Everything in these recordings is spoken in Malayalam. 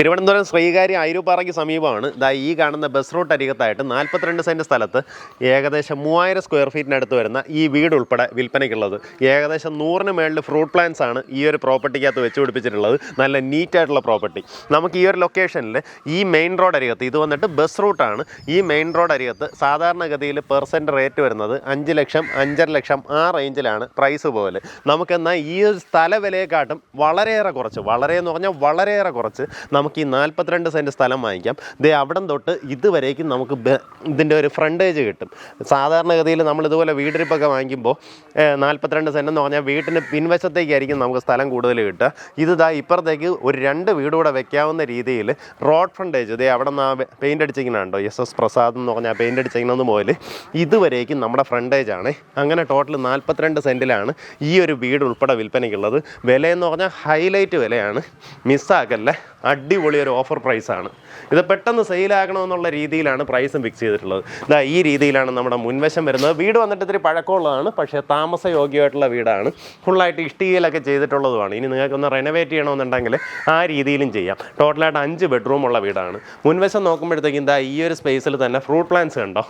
തിരുവനന്തപുരം ശ്രീകാര്യം അയിരൂപ്പാറയ്ക്ക് സമീപമാണ് ഈ കാണുന്ന ബസ് റൂട്ട് അരികത്തായിട്ട് 42 സെൻറ്റ് സ്ഥലത്ത് ഏകദേശം 3000 സ്ക്വയർ ഫീറ്റിനടുത്ത് വരുന്ന ഈ വീട് ഉൾപ്പെടെ വിൽപ്പനയ്ക്കുള്ളത്. ഏകദേശം 100-ന് മേളിൽ ഫ്രൂട്ട് പ്ലാന്റ്സ് ആണ് ഈ ഒരു പ്രോപ്പർട്ടിക്കകത്ത് വെച്ച് പിടിപ്പിച്ചിട്ടുള്ളത്. നല്ല നീറ്റായിട്ടുള്ള പ്രോപ്പർട്ടി. നമുക്ക് ഈ ഒരു ലൊക്കേഷനിൽ ഈ മെയിൻ റോഡ് അരികത്ത്, ഇത് വന്നിട്ട് ബസ് റൂട്ടാണ്, ഈ മെയിൻ റോഡ് അരികത്ത് സാധാരണഗതിയിൽ പെർസെൻറ്റ് റേറ്റ് വരുന്നത് 5 ലക്ഷം 5.5 ലക്ഷം ആ റേഞ്ചിലാണ് പ്രൈസ് പോലെ. നമുക്കെന്നാൽ ഈ ഒരു സ്ഥല വിലയെക്കാട്ടും വളരെയേറെ കുറച്ച്, വളരെയെന്ന് പറഞ്ഞാൽ വളരെയേറെ കുറച്ച് നമുക്ക് ഈ 42 സെൻറ്റ് സ്ഥലം വാങ്ങിക്കാം. അവിടം തൊട്ട് ഇതുവരേക്കും നമുക്ക് ഇതിൻ്റെ ഒരു ഫ്രണ്ടേജ് കിട്ടും. സാധാരണഗതിയിൽ നമ്മളിതുപോലെ വീടിരിപ്പൊക്കെ വാങ്ങിക്കുമ്പോൾ 42 സെൻറ്റ് എന്ന് പറഞ്ഞാൽ വീട്ടിന് പിൻവശത്തേക്കായിരിക്കും നമുക്ക് സ്ഥലം കൂടുതൽ കിട്ടുക. ഇത് ഇപ്പുറത്തേക്ക് ഒരു 2 വീട് കൂടെ വെക്കാവുന്ന രീതിയിൽ റോഡ് ഫ്രണ്ടേജ് അവിടെ നിന്ന് പെയിൻ്റ് അടിച്ചിരിക്കുന്നുണ്ടോ, SS പ്രസാദ് എന്ന് പറഞ്ഞാൽ പെയിൻ്റ് അടിച്ചിരിക്കുന്നത് പോലെ ഇതുവരേക്കും നമ്മുടെ ഫ്രണ്ടേജ് ആണ്. അങ്ങനെ ടോട്ടൽ 42 സെൻറ്റിലാണ് ഈ ഒരു വീട് ഉൾപ്പെടെ വിൽപ്പനയ്ക്കുള്ളത്. വിലയെന്ന് പറഞ്ഞാൽ ഹൈലൈറ്റ് വിലയാണ്, മിസ്സാക്കല്ലേ. അടിപൊളി ഒരു ഓഫർ പ്രൈസാണ്. ഇത് പെട്ടെന്ന് സെയിലാക്കണമെന്നുള്ള രീതിയിലാണ് പ്രൈസും ഫിക്സ് ചെയ്തിട്ടുള്ളത്. ഈ രീതിയിലാണ് നമ്മുടെ മുൻവശം വരുന്നത്. വീട് വന്നിട്ട് ഇത്തിരി പഴക്കമുള്ളതാണ്, പക്ഷേ താമസയോഗ്യമായിട്ടുള്ള വീടാണ്. ഫുള്ളായിട്ട് ഇഷ്ടികയിലൊക്കെ ചെയ്തിട്ടുള്ളതുമാണ്. ഇനി നിങ്ങൾക്കൊന്ന് റെനോവേറ്റ് ചെയ്യണമെന്നുണ്ടെങ്കിൽ ആ രീതിയിലും ചെയ്യാം. ടോട്ടലായിട്ട് 5 ബെഡ്റൂമുള്ള വീടാണ്. മുൻവശം നോക്കുമ്പോഴത്തേക്കും ഈ ഒരു സ്പേസിൽ തന്നെ ഫ്രൂട്ട് പ്ലാന്റ്സ് കണ്ടോ.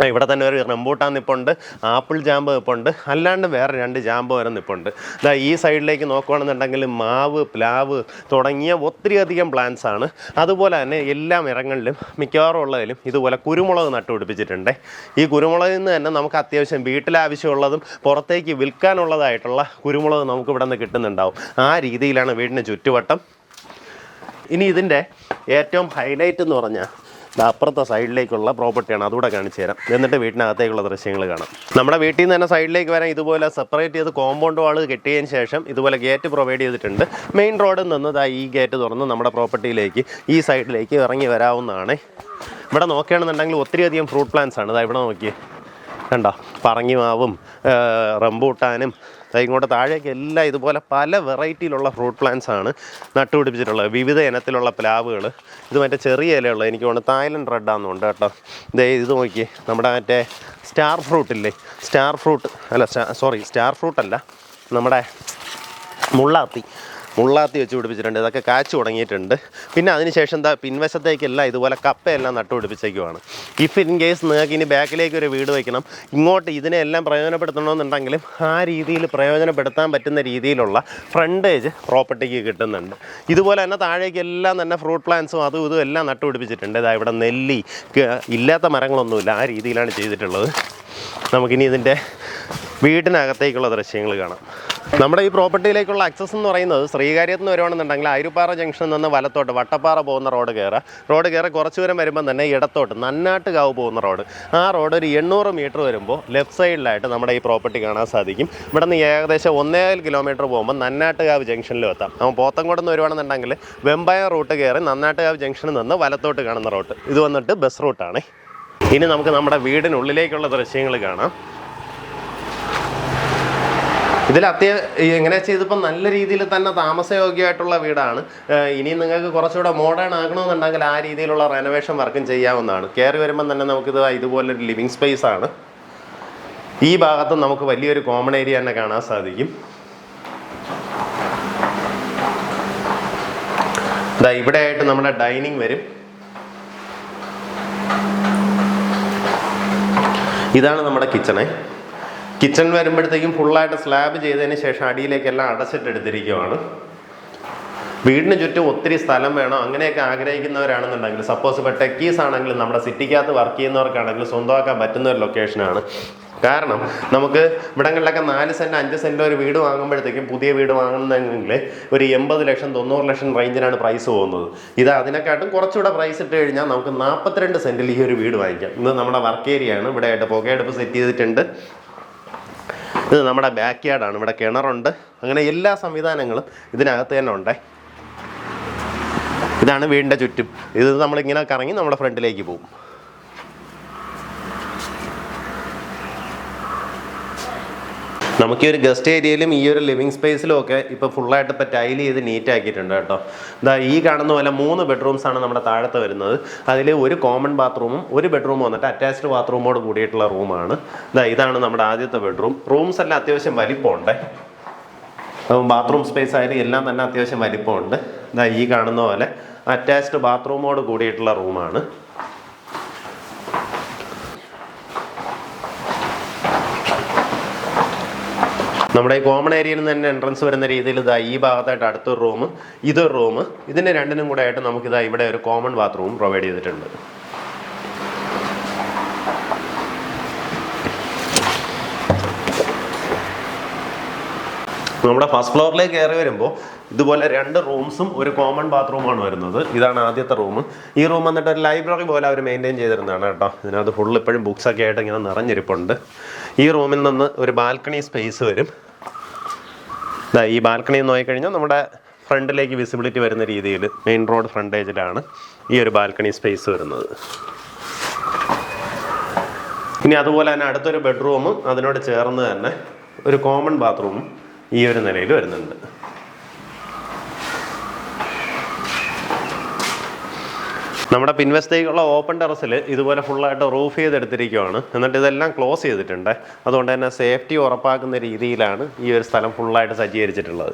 ഇവിടെ തന്നെ ഒരു റംബൂട്ടാൻ നിപ്പുണ്ട്, ആപ്പിൾ ജാമ്പ് നിപ്പുണ്ട്, അല്ലാണ്ട് വേറെ 2 ജാമ്പ് വരെ നിപ്പുണ്ട്. ഈ സൈഡിലേക്ക് നോക്കുകയാണെന്നുണ്ടെങ്കിൽ മാവ്, പ്ലാവ് തുടങ്ങിയ ഒത്തിരിയധികം പ്ലാന്റ്സ് ആണ്. അതുപോലെ തന്നെ എല്ലാ മരങ്ങളിലും മിക്കവാറും ഉള്ളതിലും ഇതുപോലെ കുരുമുളക് നട്ടുപിടിപ്പിച്ചിട്ടുണ്ട്. ഈ കുരുമുളകിൽ നിന്ന് തന്നെ നമുക്ക് അത്യാവശ്യം വീട്ടിലാവശ്യമുള്ളതും പുറത്തേക്ക് വിൽക്കാനുള്ളതായിട്ടുള്ള കുരുമുളക് നമുക്ക് ഇവിടെ നിന്ന് കിട്ടുന്നുണ്ടാവും. ആ രീതിയിലാണ് വീടിന് ചുറ്റുവട്ടം. ഇനി ഇതിൻ്റെ ഏറ്റവും ഹൈലൈറ്റ് എന്ന് പറഞ്ഞാൽ അപ്പുറത്തെ സൈഡിലേക്കുള്ള പ്രോപ്പർട്ടിയാണ്, അതുകൂടെ കാണിച്ചു തരാം. എന്നിട്ട് വീട്ടിനകത്തേക്കുള്ള ദൃശ്യങ്ങൾ കാണാം. നമ്മുടെ വീട്ടിൽ നിന്ന് തന്നെ സൈഡിലേക്ക് വരാൻ ഇതുപോലെ സെപ്പറേറ്റ് ചെയ്ത് കോമ്പൗണ്ട് വാൾ കെട്ടിയതിന് ശേഷം ഇതുപോലെ ഗേറ്റ് പ്രൊവൈഡ് ചെയ്തിട്ടുണ്ട്. മെയിൻ റോഡിൽ നിന്ന് ഈ ഗേറ്റ് തുറന്ന് നമ്മുടെ പ്രോപ്പർട്ടിയിലേക്ക് ഈ സൈഡിലേക്ക് ഇറങ്ങി വരാവുന്നതാണ്. ഇവിടെ നോക്കുകയാണെന്നുണ്ടെങ്കിൽ ഒത്തിരിയധികം ഫ്രൂട്ട് പ്ലാന്റ്സ് ആണ്. ഇവിടെ നോക്കിയേ, കണ്ടോ, പറങ്ങിമാവും റംബൂട്ടാനും ഇങ്ങോട്ട് താഴേക്ക് എല്ലാം ഇതുപോലെ പല വെറൈറ്റിയിലുള്ള ഫ്രൂട്ട് പ്ലാന്റ്സ് ആണ് നട്ടുപിടിപ്പിച്ചിട്ടുള്ളത്. വിവിധ ഇനത്തിലുള്ള പ്ലാവുകൾ. ഇത് മറ്റേ ചെറിയ ഇലയുള്ളത്, എനിക്ക് തോന്നുന്നു തായ്ലൻഡ് റെഡാണെന്നുണ്ട് കേട്ടോ. ഇത് നോക്കിയേ, നമ്മുടെ മറ്റേ സ്റ്റാർ ഫ്രൂട്ടില്ലേ, സ്റ്റാർ ഫ്രൂട്ട് അല്ല, നമ്മുടെ മുള്ളാത്തി വെച്ച് പിടിപ്പിച്ചിട്ടുണ്ട്. ഇതൊക്കെ കാച്ചു തുടങ്ങിയിട്ടുണ്ട്. പിന്നെ അതിനുശേഷം പിൻവശത്തേക്കെല്ലാം ഇതുപോലെ കപ്പയെല്ലാം നട്ടുപിടിപ്പിച്ചേക്കുവാണ്. ഇഫ് ഇൻ കേസ് നിങ്ങൾക്ക് ഇനി ബാക്കിലേക്ക് ഒരു വീട് വയ്ക്കണം, ഇങ്ങോട്ട് ഇതിനെല്ലാം പ്രയോജനപ്പെടുത്തണമെന്നുണ്ടെങ്കിലും ആ രീതിയിൽ പ്രയോജനപ്പെടുത്താൻ പറ്റുന്ന രീതിയിലുള്ള ഫ്രണ്ടേജ് പ്രോപ്പർട്ടിക്ക് കിട്ടുന്നുണ്ട്. ഇതുപോലെ തന്നെ താഴേക്കെല്ലാം തന്നെ ഫ്രൂട്ട് പ്ലാന്റ്സും അതും ഇതും എല്ലാം നട്ടുപിടിപ്പിച്ചിട്ടുണ്ട്. ഇവിടെ നെല്ലി ഇല്ലാത്ത മരങ്ങളൊന്നുമില്ല, ആ രീതിയിലാണ് ചെയ്തിട്ടുള്ളത്. നമുക്കിനി ഇതിൻ്റെ വീടിനകത്തേക്കുള്ള ദൃശ്യങ്ങൾ കാണാം. നമ്മുടെ ഈ പ്രോപ്പർട്ടിയിലേക്കുള്ള ആക്സസ് എന്ന് പറയുന്നത് ശ്രീകാര്യത്ത് നിന്ന് വരുവാണെന്നുണ്ടെങ്കിൽ അയിരൂപ്പാറ ജംഗ്ഷനിൽ നിന്ന് വലത്തോട്ട് വട്ടപ്പാറ പോകുന്ന റോഡ് കയറി കുറച്ച് ദൂരം വരുമ്പം തന്നെ ഇടത്തോട്ട് നന്നാട്ടുകാവ് പോകുന്ന റോഡ്, ആ റോഡ് ഒരു 800 മീറ്റർ വരുമ്പോൾ ലെഫ്റ്റ് സൈഡിലായിട്ട് നമ്മുടെ ഈ പ്രോപ്പർട്ടി കാണാൻ സാധിക്കും. ഇവിടെ നിന്ന് ഏകദേശം 1.5 കിലോമീറ്റർ പോകുമ്പോൾ നന്നാട്ടുകാവ് ജംഗ്ഷനിലും എത്താം. നമ്മൾ പോത്തങ്കോട് നിന്ന് വരുവാണെന്നുണ്ടെങ്കിൽ വെമ്പായം റൂട്ട് കയറി നന്നാട്ടുകാവ് ജംഗ്ഷനിൽ നിന്ന് വലത്തോട്ട് കാണുന്ന റോഡ്, ഇത് വന്നിട്ട് ബസ് റൂട്ടാണ്. ഇനി നമുക്ക് നമ്മുടെ വീടിനുള്ളിലേക്കുള്ള ദൃശ്യങ്ങൾ കാണാം. ഇതിൽ എങ്ങനെ ചെയ്തപ്പോൾ നല്ല രീതിയിൽ തന്നെ താമസയോഗ്യമായിട്ടുള്ള വീടാണ്. ഇനി നിങ്ങൾക്ക് കുറച്ചുകൂടെ മോഡേൺ ആക്കണമെന്നുണ്ടെങ്കിൽ ആ രീതിയിലുള്ള റെനോവേഷൻ വർക്കും ചെയ്യാവുന്നതാണ്. കയറി വരുമ്പം തന്നെ നമുക്കിത് ഇതുപോലൊരു ലിവിങ് സ്പേസ് ആണ്. ഈ ഭാഗത്ത് നമുക്ക് വലിയൊരു കോമൺ ഏരിയ തന്നെ കാണാൻ സാധിക്കും. ഇവിടെ ആയിട്ട് നമ്മുടെ ഡൈനിങ് വരും. ഇതാണ് നമ്മുടെ കിച്ചൺ വരുമ്പോഴത്തേക്കും ഫുള്ളായിട്ട് സ്ലാബ് ചെയ്തതിന് ശേഷം അടിയിലേക്കെല്ലാം അടച്ചിട്ടെടുത്തിരിക്കുവാണ്. വീടിന് ചുറ്റും ഒത്തിരി സ്ഥലം വേണം അങ്ങനെയൊക്കെ ആഗ്രഹിക്കുന്നവരാണെന്നുണ്ടെങ്കിൽ, സപ്പോസ് ഇപ്പോൾ ടെക്കീസ് ആണെങ്കിലും നമ്മുടെ സിറ്റിക്കകത്ത് വർക്ക് ചെയ്യുന്നവർക്കാണെങ്കിലും സ്വന്തമാക്കാൻ പറ്റുന്ന ഒരു ലൊക്കേഷനാണ്. കാരണം നമുക്ക് ഇവിടങ്ങളിലൊക്കെ 4 സെൻറ്റ് 5 സെൻറ്റ് ഒരു വീട് വാങ്ങുമ്പോഴത്തേക്കും, പുതിയ വീട് വാങ്ങുന്നതെങ്കിൽ ഒരു 80 ലക്ഷം 90 ലക്ഷം റേഞ്ചിനാണ് പ്രൈസ് പോകുന്നത്. ഇത് അതിനെക്കാട്ടും കുറച്ചുകൂടെ പ്രൈസ് ഇട്ട് കഴിഞ്ഞാൽ നമുക്ക് 42 സെൻറ്റിൽ ഈ ഒരു വീട് വാങ്ങിക്കാം. ഇത് നമ്മുടെ വർക്ക് ഏരിയ ആണ്. ഇവിടെ ആയിട്ട് പുകയടുപ്പ് സെറ്റ് ചെയ്തിട്ടുണ്ട്. ഇത് നമ്മുടെ ബാക്ക് യാർഡാണ്. ഇവിടെ കിണറുണ്ട്. അങ്ങനെ എല്ലാ സംവിധാനങ്ങളും ഇതിനകത്ത് തന്നെ ഉണ്ട്. ഇതാണ് വീടിൻ്റെ ചുറ്റും. ഇത് നമ്മളിങ്ങനെ കറങ്ങി നമ്മുടെ ഫ്രണ്ടിലേക്ക് പോകും. നമുക്ക് ഈ ഒരു ഗസ്റ്റ് ഏരിയയിലും ഈ ഒരു ലിവിങ് സ്പേസിലും ഒക്കെ ഇപ്പോൾ ഫുള്ളായിട്ട് ഇപ്പോൾ ടൈൽ ചെയ്ത് നീറ്റ് ആക്കിയിട്ടുണ്ട് കേട്ടോ. ഈ കാണുന്ന പോലെ 3 ബെഡ്റൂംസാണ് നമ്മുടെ താഴത്ത് വരുന്നത്. അതിൽ ഒരു കോമൺ ബാത്റൂമും ഒരു ബെഡ്റൂം വന്നിട്ട് അറ്റാച്ച്ഡ് ബാത്റൂമോട് കൂടിയിട്ടുള്ള റൂമാണ്. ഇതാണ് നമ്മുടെ ആദ്യത്തെ ബെഡ്റൂം. റൂംസ് എല്ലാം അത്യാവശ്യം വലിപ്പമുണ്ട്. ബാത്റൂം സ്പേസ് ആയാലും എല്ലാം തന്നെ അത്യാവശ്യം വലിപ്പമുണ്ട്. ഇതാ ഈ കാണുന്ന പോലെ അറ്റാച്ച്ഡ് ബാത്റൂമോട് കൂടിയിട്ടുള്ള റൂമാണ്. നമ്മുടെ ഈ കോമൺ ഏരിയയിൽ നിന്ന് തന്നെ എൻട്രൻസ് വരുന്ന രീതിയിൽ ഇതാ ഈ ഭാഗത്തായിട്ട് അടുത്തൊരു റൂം, ഇതൊരു റൂം, ഇതിൻ്റെ രണ്ടിനും കൂടെ ആയിട്ട് നമുക്കിതാ ഇവിടെ ഒരു കോമൺ ബാത്റൂം പ്രൊവൈഡ് ചെയ്തിട്ടുണ്ട്. നമ്മുടെ ഫസ്റ്റ് ഫ്ലോറിലേക്ക് കയറി വരുമ്പോൾ ഇതുപോലെ 2 റൂംസും ഒരു കോമൺ ബാത്റൂമാണ് വരുന്നത്. ഇതാണ് ആദ്യത്തെ റൂം. ഈ റൂം വന്നിട്ട് ഒരു ലൈബ്രറി പോലെ അവർ മെയിൻറ്റെയിൻ ചെയ്തിരുന്നതാണ് കേട്ടോ. ഇതിനകത്ത് ഫുൾ ഇപ്പോഴും ബുക്സൊക്കെ ആയിട്ട് ഇങ്ങനെ നിറഞ്ഞിരിപ്പുണ്ട്. ഈ റൂമിൽ നിന്ന് ഒരു ബാൽക്കണി സ്പേസ് വരും. ഈ ബാൽക്കണി നോക്കിക്കഴിഞ്ഞാൽ നമ്മുടെ ഫ്രണ്ടിലേക്ക് വിസിബിലിറ്റി വരുന്ന രീതിയിൽ മെയിൻ റോഡ് ഫ്രണ്ടേജിലാണ് ഈ ഒരു ബാൽക്കണി സ്പേസ് വരുന്നത്. ഇനി അതുപോലെ തന്നെ അടുത്തൊരു ബെഡ്റൂമും അതിനോട് ചേർന്ന് തന്നെ ഒരു കോമൺ ബാത്റൂമും ഈ ഒരു നിലയിൽ വരുന്നുണ്ട്. നമ്മുടെ പിൻവശത്തേക്കുള്ള ഓപ്പൺ ടെറസിൽ ഇതുപോലെ ഫുള്ളായിട്ട് റൂഫ് ചെയ്തെടുത്തിരിക്കുകയാണ്. എന്നിട്ട് ഇതെല്ലാം ക്ലോസ് ചെയ്തിട്ടുണ്ട്. അതുകൊണ്ട് തന്നെ സേഫ്റ്റി ഉറപ്പാക്കുന്ന രീതിയിലാണ് ഈ ഒരു സ്ഥലം ഫുള്ളായിട്ട് സജ്ജീകരിച്ചിട്ടുള്ളത്.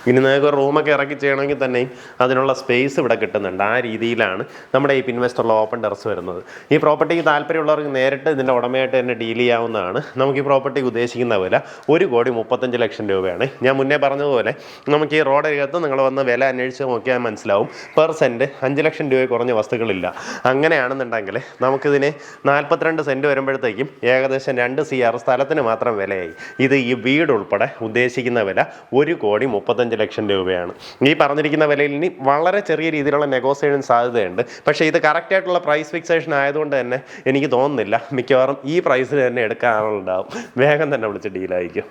ഇനി നിങ്ങൾക്ക് ഒരു റൂമൊക്കെ ഇറക്കി ചെയ്യണമെങ്കിൽ തന്നെയും അതിനുള്ള സ്പേസ് ഇവിടെ കിട്ടുന്നുണ്ട്. ആ രീതിയിലാണ് നമ്മുടെ ഈ പിൻവശത്തുള്ള ഓപ്പൺ ടെറസ് വരുന്നത്. ഈ പ്രോപ്പർട്ടിക്ക് താല്പര്യമുള്ളവർക്ക് നേരിട്ട് ഇതിൻ്റെ ഉടമയായിട്ട് തന്നെ ഡീൽ ചെയ്യാവുന്നതാണ്. നമുക്ക് ഈ പ്രോപ്പർട്ടിക്ക് ഉദ്ദേശിക്കുന്ന വില 1,35,00,000 രൂപയാണ്. ഞാൻ മുന്നേ പറഞ്ഞതുപോലെ നമുക്ക് ഈ റോഡരികത്ത് നിങ്ങൾ വന്ന് വില അന്വേഷിച്ച് നോക്കിയാൽ മനസ്സിലാവും. പെർ സെൻറ്റ് 5 ലക്ഷം രൂപ കുറഞ്ഞ വസ്തുക്കളില്ല. അങ്ങനെയാണെന്നുണ്ടെങ്കിൽ നമുക്കിതിന് 42 സെൻറ്റ് വരുമ്പോഴത്തേക്കും ഏകദേശം 2 CR സ്ഥലത്തിന് മാത്രം വിലയായി. ഇത് ഈ വീട് ഉൾപ്പെടെ ഉദ്ദേശിക്കുന്ന വില 1,35,00,000 രൂപയാണ്. ഈ പറഞ്ഞിരിക്കുന്ന വിലയിൽ ഇനി വളരെ ചെറിയ രീതിയിലുള്ള നെഗോസിയേഷൻ സാധ്യതയുണ്ട്. പക്ഷേ ഇത് കറക്റ്റായിട്ടുള്ള പ്രൈസ് ഫിക്സേഷൻ ആയതുകൊണ്ട് തന്നെ എനിക്ക് തോന്നുന്നില്ല മിക്കവാറും ഈ പ്രൈസിൽ തന്നെ എടുക്കാനുണ്ടാവും. വേഗം തന്നെ വിളിച്ച് ഡീലായിരിക്കും.